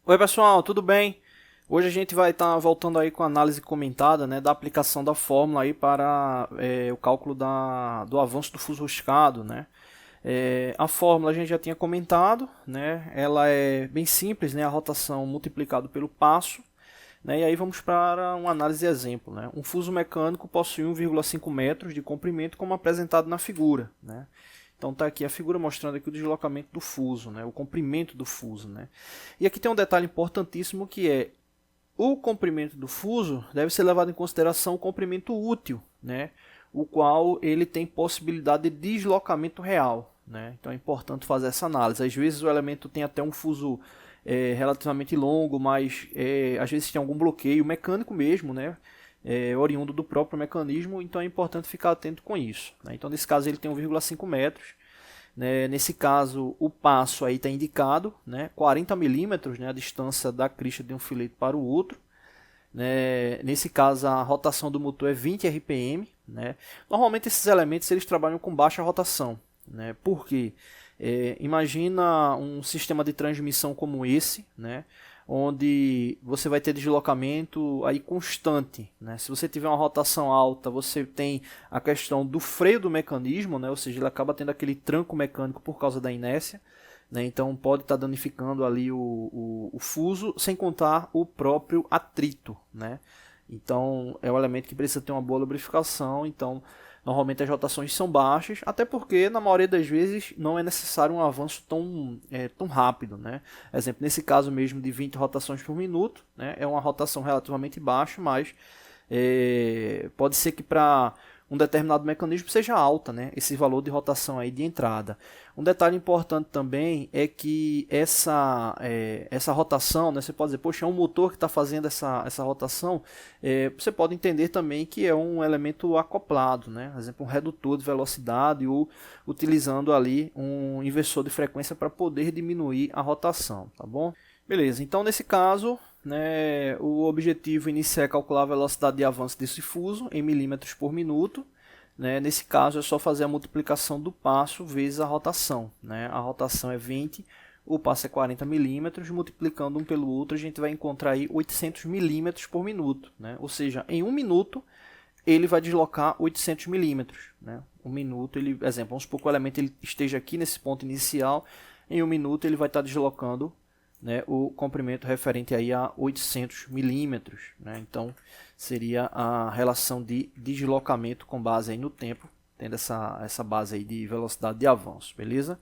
Oi pessoal, tudo bem? Hoje a gente vai estar voltando aí com a análise comentada, né, da aplicação da fórmula aí para o cálculo do avanço do fuso roscado, né? A fórmula a gente já tinha comentado, né? Ela é bem simples, né? A rotação multiplicado pelo passo, né? E aí vamos para uma análise de exemplo, né? Um fuso mecânico possui 1,5 metros de comprimento como apresentado na figura, né? Então está aqui a figura mostrando aqui o deslocamento do fuso, né? O comprimento do fuso, né? E aqui tem um detalhe importantíssimo que é o comprimento do fuso deve ser levado em consideração o comprimento útil, né? O qual ele tem possibilidade de deslocamento real, né? Então é importante fazer essa análise. Às vezes o elemento tem até um fuso relativamente longo, mas às vezes tem algum bloqueio mecânico mesmo, né? Oriundo do próprio mecanismo, então é importante ficar atento com isso, né? Então nesse caso ele tem 1,5 metros, né? Nesse caso o passo aí está indicado, né? 40 milímetros, né? A distância da crista de um filete para o outro, né? Nesse caso a rotação do motor é 20 RPM, né? Normalmente esses elementos eles trabalham com baixa rotação, né? Por quê? Imagina um sistema de transmissão como esse, né? Onde você vai ter deslocamento aí constante, né? Se você tiver uma rotação alta, você tem a questão do freio do mecanismo, né? Ou seja, ele acaba tendo aquele tranco mecânico por causa da inércia, né? Então pode estar danificando ali o fuso, sem contar o próprio atrito, né? Então é um elemento que precisa ter uma boa lubrificação. Então normalmente as rotações são baixas, até porque na maioria das vezes não é necessário um avanço tão rápido, né? Exemplo, nesse caso mesmo de 20 rotações por minuto, né? É uma rotação relativamente baixa, mas pode ser que para um determinado mecanismo seja alta, né? Esse valor de rotação aí de entrada. Um detalhe importante também é que essa rotação, né, você pode dizer, poxa, é um motor que está fazendo essa rotação, você pode entender também que é um elemento acoplado, né? Por exemplo, um redutor de velocidade ou utilizando ali um inversor de frequência para poder diminuir a rotação, tá bom? Beleza, então nesse caso, né, o objetivo inicial é calcular a velocidade de avanço desse fuso em milímetros por minuto. Né? Nesse caso é só fazer a multiplicação do passo vezes a rotação. Né? A rotação é 20, o passo é 40 milímetros, multiplicando um pelo outro a gente vai encontrar aí 800 milímetros por minuto. Né? Ou seja, em um minuto ele vai deslocar 800 milímetros. Né? Um minuto, exemplo, vamos supor que o elemento ele esteja aqui nesse ponto inicial, em um minuto ele vai estar deslocando, né, o comprimento referente aí a 800 milímetros. Né? Então, seria a relação de deslocamento com base aí no tempo, tendo essa base aí de velocidade de avanço, beleza?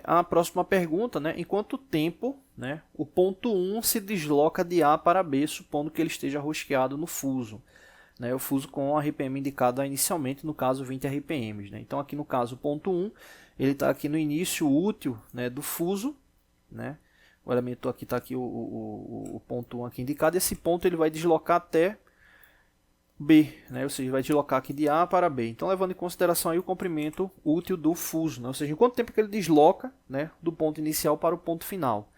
A próxima pergunta, né, em quanto tempo, né, o ponto 1 se desloca de A para B, supondo que ele esteja rosqueado no fuso? Né, o fuso com a RPM indicada inicialmente, no caso 20 RPM. Né? Então, aqui no caso, o ponto 1, ele está aqui no início útil, né, do fuso, né? O elemento aqui está aqui o ponto 1 aqui indicado, e esse ponto ele vai deslocar até B, né? Ou seja, vai deslocar aqui de A para B. Então, levando em consideração aí o comprimento útil do fuso, né? Ou seja, em quanto tempo que ele desloca, né, do ponto inicial para o ponto final.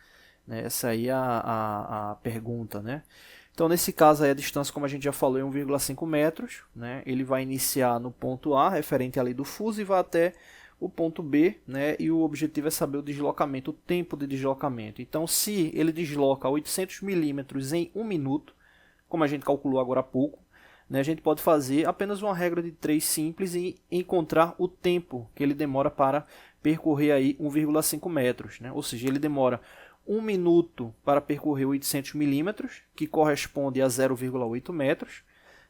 Né? Essa aí é a pergunta, né? Então, nesse caso aí, a distância, como a gente já falou, é 1,5 metros. Né? Ele vai iniciar no ponto A, referente ali do fuso, e vai até o ponto B, né? E o objetivo é saber o deslocamento, o tempo de deslocamento. Então, se ele desloca 800 milímetros em um minuto, como a gente calculou agora há pouco, né? A gente pode fazer apenas uma regra de 3 simples e encontrar o tempo que ele demora para percorrer aí 1,5 metros. Né? Ou seja, ele demora 1 minuto para percorrer 800 milímetros, que corresponde a 0,8 metros.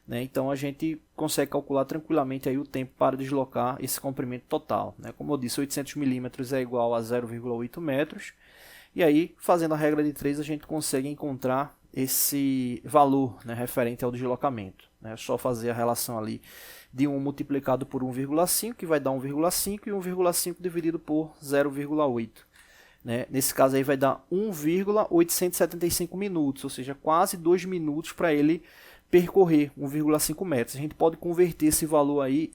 Né? Então a gente consegue calcular tranquilamente aí o tempo para deslocar esse comprimento total. Né? Como eu disse, 800 milímetros é igual a 0,8 metros. E aí, fazendo a regra de 3, a gente consegue encontrar esse valor, né, referente ao deslocamento. Né? É só fazer a relação ali de 1 multiplicado por 1,5, que vai dar 1,5, e 1,5 dividido por 0,8. Né? Nesse caso aí vai dar 1,875 minutos, ou seja, quase 2 minutos para ele percorrer 1,5 metros. A gente pode converter esse valor aí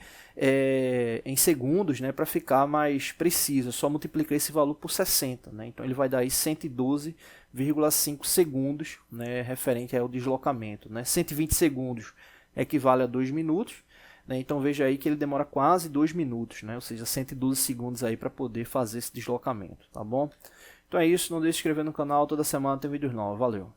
em segundos, né, para ficar mais preciso. É só multiplicar esse valor por 60. Né? Então ele vai dar aí 112,5 segundos, né, referente ao deslocamento. Né? 120 segundos equivale a 2 minutos. Né? Então veja aí que ele demora quase 2 minutos, né? Ou seja, 112 segundos aí para poder fazer esse deslocamento. Tá bom? Então é isso, não deixe de se inscrever no canal, toda semana tem vídeos novos. Valeu!